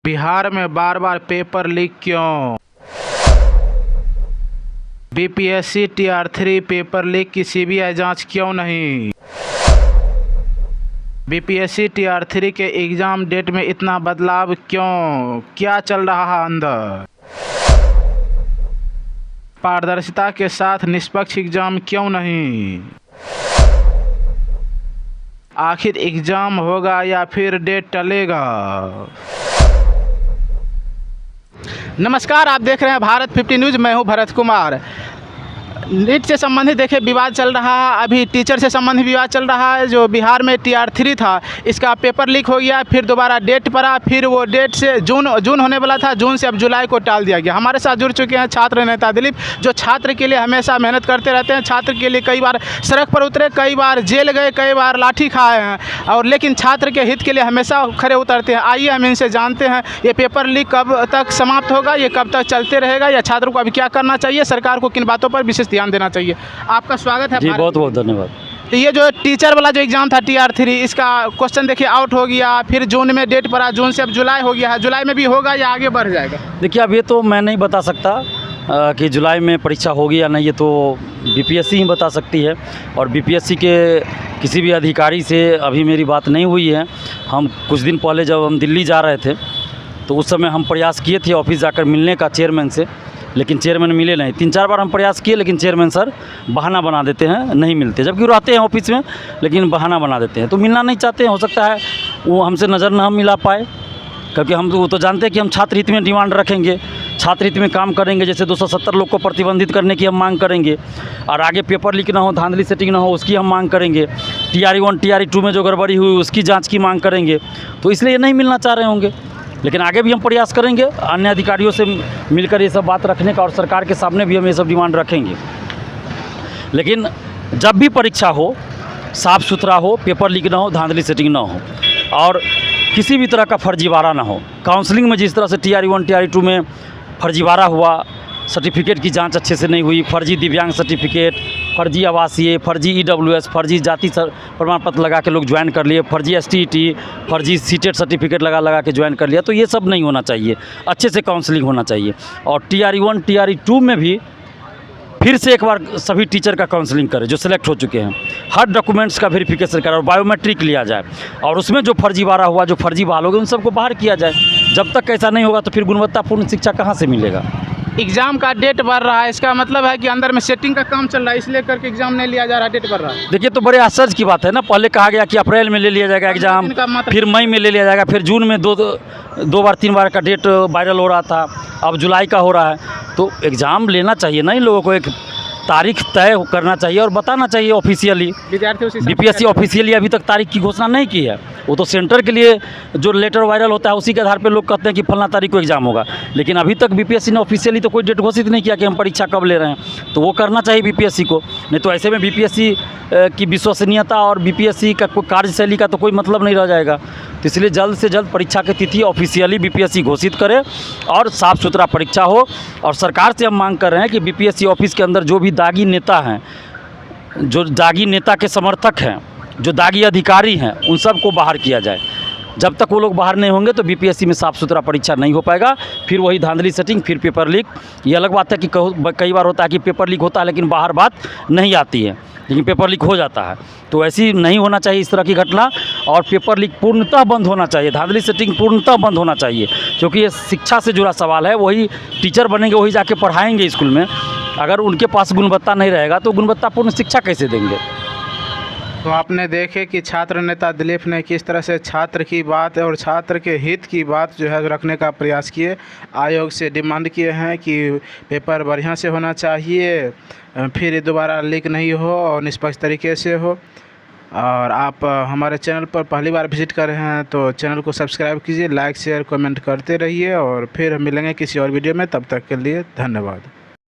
बिहार में बार बार paper leak क्यों? BPSC TR3 paper leak की सीबीआई जांच क्यों नहीं? बीपीएससी TR3 के एग्ज़ाम डेट में इतना बदलाव क्यों? क्या चल रहा है अंदर? पारदर्शिता के साथ निष्पक्ष एग्ज़ाम क्यों नहीं? आखिर एग्ज़ाम होगा या फिर डेट टलेगा? नमस्कार, आप देख रहे हैं भारत 50 न्यूज़। मैं हूं भरत कुमार। नीट से संबंधित देखिए विवाद चल रहा है। अभी टीचर से संबंधित विवाद चल रहा है। जो बिहार में TR3 था, इसका पेपर लीक हो गया, फिर दोबारा डेट पड़ा, फिर वो डेट से जून होने वाला था, जून से अब जुलाई को टाल दिया गया। हमारे साथ जुड़ चुके हैं छात्र नेता दिलीप, जो छात्र के लिए हमेशा मेहनत करते रहते हैं। छात्र के लिए कई बार सड़क पर उतरे, कई बार जेल गए, कई बार लाठी खाए हैं, और लेकिन छात्र के हित के लिए हमेशा खड़े उतरते हैं। आइए हम इनसे जानते हैं ये पेपर लीक कब तक समाप्त होगा, ये कब तक चलते रहेगा, या छात्रों को अभी क्या करना चाहिए, सरकार को किन बातों पर विशेष ध्यान देना चाहिए। आपका स्वागत है। जी, बहुत बहुत धन्यवाद। तो ये जो टीचर वाला जो एग्ज़ाम था TR3, इसका क्वेश्चन देखिए आउट हो गया, फिर जून में डेट पड़ा, जून से अब जुलाई हो गया है। जुलाई में भी होगा या आगे बढ़ जाएगा? देखिए, अब ये तो मैं नहीं बता सकता कि जुलाई में परीक्षा होगी या नहीं। ये तो बीपीएससी ही बता सकती है, और बीपीएससी के किसी भी अधिकारी से अभी मेरी बात नहीं हुई है। हम कुछ दिन पहले जब हम दिल्ली जा रहे थे, तो उस समय हम प्रयास किए थे ऑफिस जाकर मिलने का चेयरमैन से, लेकिन चेयरमैन मिले नहीं। 3-4 बार हम प्रयास किए, लेकिन चेयरमैन सर बहाना बना देते हैं, नहीं मिलते, जबकि वो रहते हैं ऑफिस में, लेकिन बहाना बना देते हैं। तो मिलना नहीं चाहते हैं। हो सकता है वो हमसे नज़र ना मिला पाए, क्योंकि हम वो तो जानते हैं कि हम छात्र हित में डिमांड रखेंगे, छात्र हित में काम करेंगे। जैसे 270 लोग को प्रतिबंधित करने की हम मांग करेंगे, और आगे पेपर लीक ना हो, धांधली सेटिंग ना हो, उसकी हम मांग करेंगे। TR1 TR2 में जो गड़बड़ी हुई उसकी जाँच की मांग करेंगे। तो इसलिए नहीं मिलना चाह रहे होंगे, लेकिन आगे भी हम प्रयास करेंगे अन्य अधिकारियों से मिलकर ये सब बात रखने का, और सरकार के सामने भी हम ये सब डिमांड रखेंगे। लेकिन जब भी परीक्षा हो, साफ़ सुथरा हो, पेपर लीक ना हो, धांधली सेटिंग ना हो, और किसी भी तरह का फर्जीवाड़ा ना हो। काउंसलिंग में जिस तरह से TR1 TR2 में फर्जीवाड़ा हुआ, सर्टिफिकेट की जांच अच्छे से नहीं हुई, फर्जी दिव्यांग सर्टिफिकेट, फर्जी आवासीय, फर्जी EWS, फर्जी जाति प्रमाण पत्र लगा के लोग ज्वाइन कर लिए, फर्जी STET, फर्जी सीटेट सर्टिफिकेट लगा के ज्वाइन कर लिया। तो ये सब नहीं होना चाहिए, अच्छे से काउंसलिंग होना चाहिए। और TR1 TR2 में भी फिर से एक बार सभी टीचर का काउंसलिंग करें जो सिलेक्ट हो चुके हैं, हर डॉक्यूमेंट्स का वेरिफिकेशन करें, और बायोमेट्रिक लिया जाए, और उसमें जो फर्जीवाड़ा हुआ, जो फर्जी बहाल हो गए, उन सबको बाहर किया जाए। जब तक ऐसा नहीं होगा तो फिर गुणवत्तापूर्ण शिक्षा कहाँ से मिलेगा? एग्ज़ाम का डेट बढ़ रहा है, इसका मतलब है कि अंदर में सेटिंग का काम चल रहा है, इसलिए करके एग्ज़ाम नहीं लिया जा रहा, डेट बढ़ रहा है। देखिए, तो बड़े आश्चर्य की बात है ना। पहले कहा गया कि अप्रैल में ले लिया जाएगा एग्ज़ाम, फिर मई में ले लिया जाएगा, फिर जून में दो बार 3 बार का डेट वायरल हो रहा था, अब जुलाई का हो रहा है। तो एग्ज़ाम लेना चाहिए ना, इन लोगों को एक तारीख तय करना चाहिए और बताना चाहिए ऑफिशियली। बीपीएससी ऑफिशियली अभी तक तारीख की घोषणा नहीं की है। वो तो सेंटर के लिए जो लेटर वायरल होता है उसी के आधार पर लोग कहते हैं कि फलना तारीख को एग्ज़ाम होगा, लेकिन अभी तक बीपीएससी ने ऑफिशियली तो कोई डेट घोषित नहीं किया कि हम परीक्षा कब ले रहे हैं। तो वो करना चाहिए बीपीएससी को, नहीं तो ऐसे में बीपीएससी की विश्वसनीयता और बीपीएससी का कोई कार्यशैली का तो कोई मतलब नहीं रह जाएगा। तो इसलिए जल्द से जल्द परीक्षा की तिथि ऑफिशियली बीपीएससी घोषित करे, और साफ़ सुथरा परीक्षा हो। और सरकार से हम मांग कर रहे हैं कि बीपीएससी ऑफिस के अंदर जो भी दागी नेता हैं, जो दागी नेता के समर्थक हैं, जो दागी अधिकारी हैं, उन सब को बाहर किया जाए। जब तक वो लोग बाहर नहीं होंगे तो बीपीएससी में साफ़ सुथरा परीक्षा नहीं हो पाएगा। फिर वही धांधली सेटिंग, फिर पेपर लीक। ये अलग बात है कि कई बार होता है कि पेपर लीक होता है लेकिन बाहर बात नहीं आती है, लेकिन पेपर लीक हो जाता है। तो ऐसी नहीं होना चाहिए इस तरह की घटना, और पेपर लीक पूर्णतः बंद होना चाहिए, धांधली सेटिंग पूर्णतः बंद होना चाहिए, क्योंकि ये शिक्षा से जुड़ा सवाल है। वही टीचर बनेंगे, वही जाके पढ़ाएंगे स्कूल में। अगर उनके पास गुणवत्ता नहीं रहेगा तो गुणवत्तापूर्ण शिक्षा कैसे देंगे? तो आपने देखे कि छात्र नेता दिलीप ने किस तरह से छात्र की बात और छात्र के हित की बात जो है रखने का प्रयास किए, आयोग से डिमांड किए हैं कि पेपर बढ़िया से होना चाहिए, फिर दोबारा लीक नहीं हो और निष्पक्ष तरीके से हो। और आप हमारे चैनल पर पहली बार विजिट कर रहे हैं तो चैनल को सब्सक्राइब कीजिए, लाइक शेयर कमेंट करते रहिए, और फिर मिलेंगे किसी और वीडियो में। तब तक के लिए धन्यवाद।